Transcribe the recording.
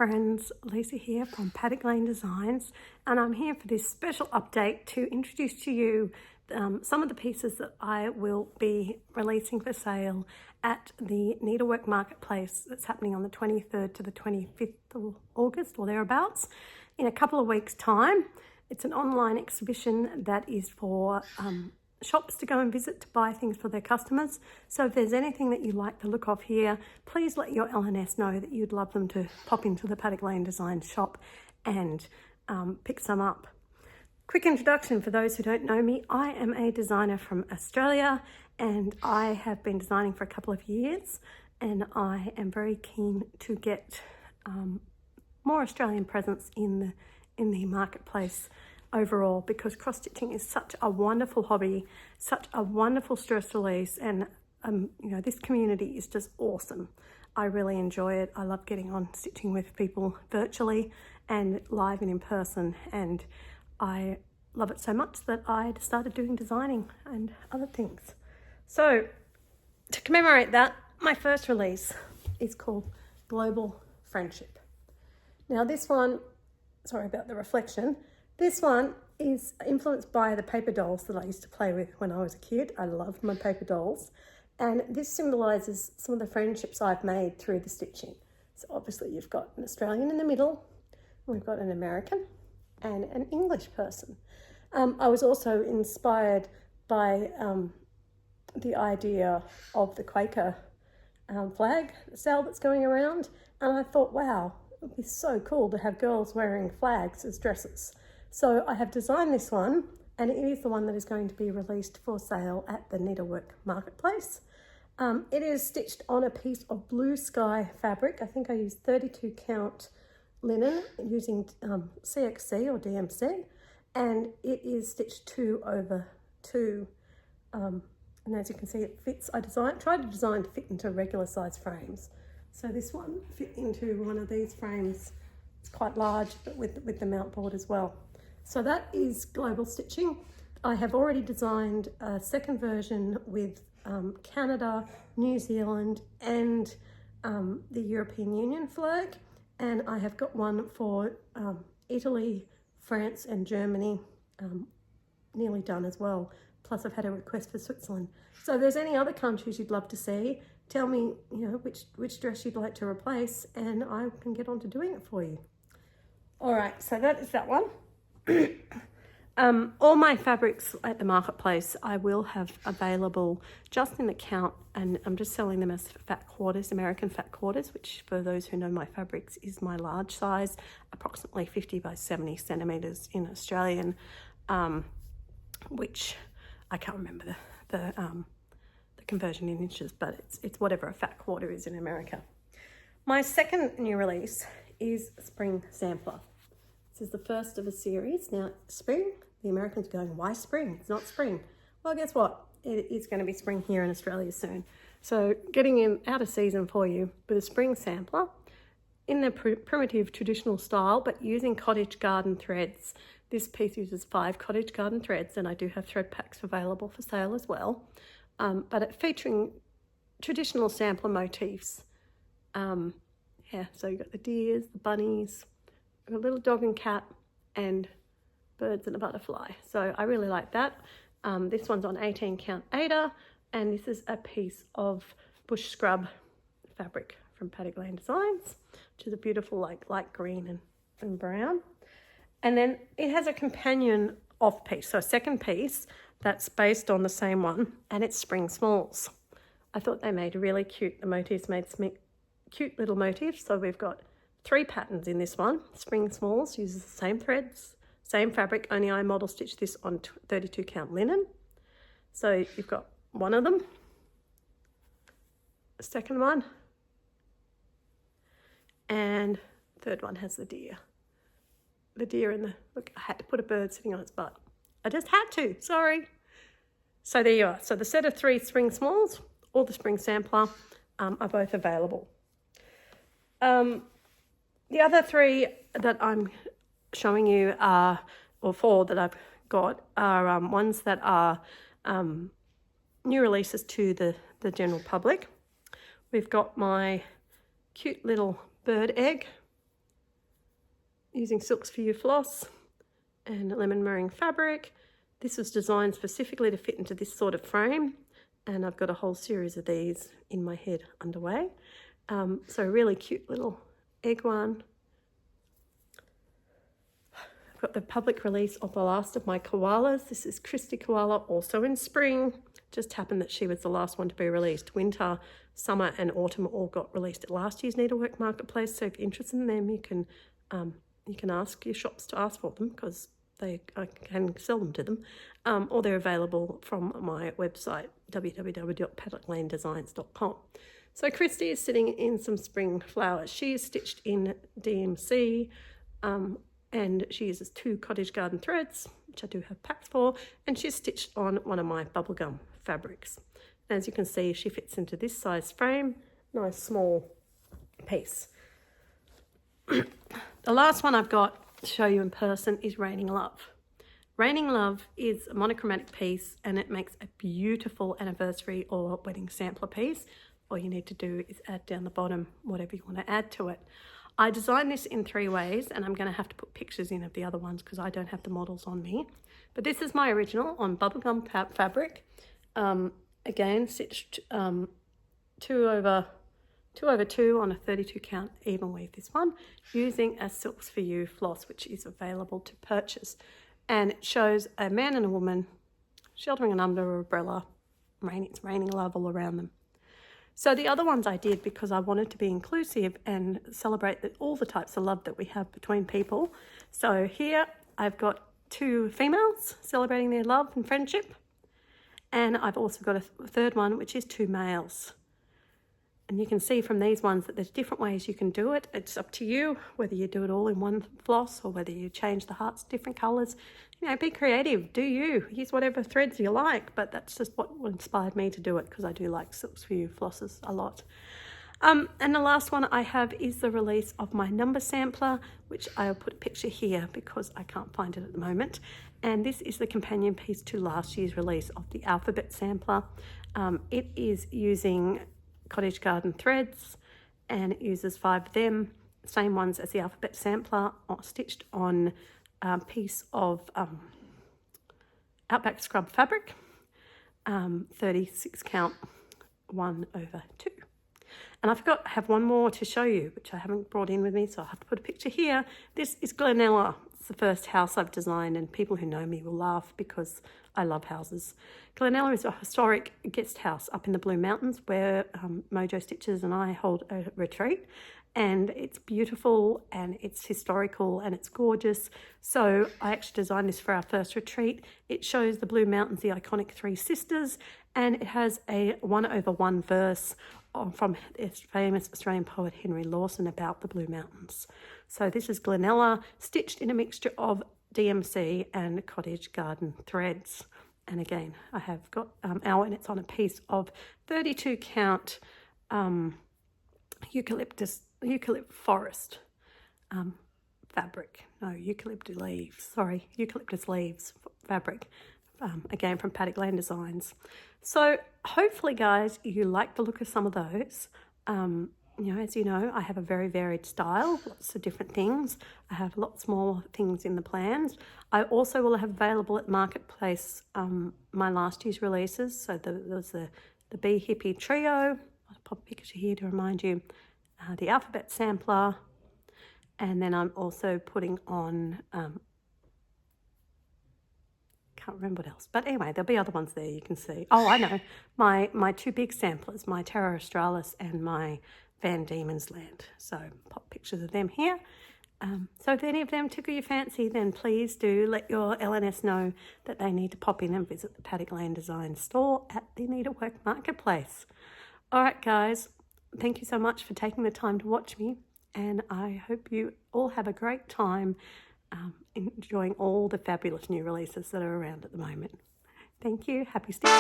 friends, Lisa here from PaddockLaneDesigns, and I'm here for this special update to introduce to you some of the pieces that I will be releasing for sale at the Needlework marketplace that's happening on the 23rd to the 25th of August or thereabouts in a couple of weeks' time. It's an online exhibition that is for shops to go and visit to buy things for their customers. So if there's anything that you like the look of here, please let your LNS know that you'd love them to pop into the PaddockLaneDesigns shop and pick some up. Quick introduction for those who don't know me. I am a designer from Australia and I have been designing for a couple of years, and I am very keen to get more Australian presence in the marketplace overall, because cross-stitching is such a wonderful hobby, such a wonderful stress release, and this community is just awesome. I really enjoy it. I love getting on stitching with people virtually and live and in person, and I love it so much that I started doing designing and other things. So to commemorate that, my first release is called Global Friendship. Now this one, sorry about the reflection, this one is influenced by the paper dolls that I used to play with when I was a kid. I loved my paper dolls. And this symbolises some of the friendships I've made through the stitching. So obviously you've got an Australian in the middle, we've got an American and an English person. I was also inspired by the idea of the Quaker flag cell that's going around. And I thought, wow, it would be so cool to have girls wearing flags as dresses. So I have designed this one, and it is the one that is going to be released for sale at the Needlework marketplace. It is stitched on a piece of blue sky fabric. I think I used 32 count linen using CXC or DMC, and it is stitched 2/2. And as you can see, it fits. I tried to design to fit into regular size frames. So this one fit into one of these frames. It's quite large, but with the mount board as well. So that is global stitching. I have already designed a second version with Canada, New Zealand, and the European Union flag. And I have got one for Italy, France, and Germany nearly done as well. Plus I've had a request for Switzerland. So if there's any other countries you'd love to see, tell me, which dress you'd like to replace, and I can get on to doing it for you. All right, so that is that one. All my fabrics at the marketplace I will have available just in the count, and I'm just selling them as fat quarters, American fat quarters, which for those who know my fabrics is my large size, approximately 50 by 70 centimeters in Australian, which I can't remember the conversion in inches, but it's whatever a fat quarter is in America. My second new release is Spring Sampler. This is the first of a series. Now, spring, the Americans are going, why spring? It's not spring. Well, guess what? It is going to be spring here in Australia soon. So getting in out of season for you with a spring sampler in the primitive traditional style, but using cottage garden threads. This piece uses 5 cottage garden threads, and I do have thread packs available for sale as well. But it featuring traditional sampler motifs. So you've got the deers, the bunnies, a little dog and cat, and birds and a butterfly. So I really like that. This one's on 18 count Ada, and this is a piece of bush scrub fabric from PaddockLaneDesigns, which is a beautiful light green and brown. And then it has a companion off piece, so a second piece that's based on the same one, and it's Spring Smalls. I thought they made really cute. The motifs made some cute little motifs. So we've got 3 patterns in this one. Spring Smalls uses the same threads, same fabric, only I model stitched this on 32 count linen. So you've got one of them, the second one, and third one has the deer. The deer and look, I had to put a bird sitting on its butt. I just had to, sorry. So there you are. So the set of 3 Spring Smalls or the Spring Sampler are both available. The other 3 that I'm showing you or 4 that I've got are ones that are new releases to the general public. We've got my cute little bird egg using Silks for You floss and lemon meringue fabric. This was designed specifically to fit into this sort of frame, and I've got a whole series of these in my head underway. So really cute little egg one. I've got the public release of the last of my koalas. This is Christy Koala, also in spring. Just happened that she was the last one to be released. Winter, summer and autumn all got released at last year's Needlework Marketplace, so if you're interested in them, you can ask your shops to ask for them, because I can sell them to them, or they're available from my website, www.PaddockLaneDesigns.com. So Christy is sitting in some spring flowers. She is stitched in DMC, and she uses 2 cottage garden threads, which I do have packs for, and she's stitched on one of my bubblegum fabrics. As you can see, she fits into this size frame, nice small piece. The last one I've got to show you in person is Raining Love. Raining Love is a monochromatic piece, and it makes a beautiful anniversary or wedding sampler piece. All you need to do is add down the bottom whatever you want to add to it. I designed this in 3 ways, and I'm going to have to put pictures in of the other ones because I don't have the models on me. But this is my original on bubblegum fabric. Again, stitched 2 over 2 on a 32 count even weave, this one, using a Silks for You floss, which is available to purchase. And it shows a man and a woman sheltering under an umbrella. It's raining love all around them. So the other ones I did because I wanted to be inclusive and celebrate all the types of love that we have between people. So here I've got 2 females celebrating their love and friendship. And I've also got a third one, which is 2 males. And you can see from these ones that there's different ways you can do it. It's up to you whether you do it all in one floss or whether you change the hearts different colours. You know, be creative, do you. Use whatever threads you like, but that's just what inspired me to do it, because I do like Silks for You flosses a lot. And the last one I have is the release of my number sampler, which I'll put a picture here because I can't find it at the moment. And this is the companion piece to last year's release of the alphabet sampler. It is using cottage garden threads, and it uses 5 of them, same ones as the alphabet sampler, stitched on a piece of Outback scrub fabric, 36 count 1/2. And I forgot I have one more to show you, which I haven't brought in with me, so I'll have to put a picture here. This is Glenella. It's the first house I've designed, and people who know me will laugh because I love houses. Glenella is a historic guest house up in the Blue Mountains where Mojo Stitches and I hold a retreat. And it's beautiful and it's historical and it's gorgeous. So I actually designed this for our first retreat. It shows the Blue Mountains, the iconic 3 sisters, and it has a 1/1 verse from its famous Australian poet Henry Lawson about the Blue Mountains. So this is Glenella, stitched in a mixture of DMC and cottage garden threads. And again, I have got and it's on a piece of 32 count eucalyptus forest fabric. No, eucalyptus leaves fabric. Again from PaddockLaneDesigns. So hopefully, guys, you like the look of some of those. You know, as you know, I have a very varied style, lots of different things. I have lots more things in the plans. I also will have available at Marketplace my last year's releases. So there was the Bee Hippie Trio. I'll pop a picture here to remind you. The Alphabet Sampler. And then I'm also putting on... can't remember what else, but anyway, there'll be other ones there you can see. Oh, I know, my 2 big samplers, my Terra Australis and my Van Diemen's Land. So pop pictures of them here. So if any of them tickle your fancy, then please do let your LNS know that they need to pop in and visit the Paddock Lane Design store at the Needlework Marketplace. All right, guys, thank you so much for taking the time to watch me, and I hope you all have a great time enjoying all the fabulous new releases that are around at the moment. Thank you. Happy stitching.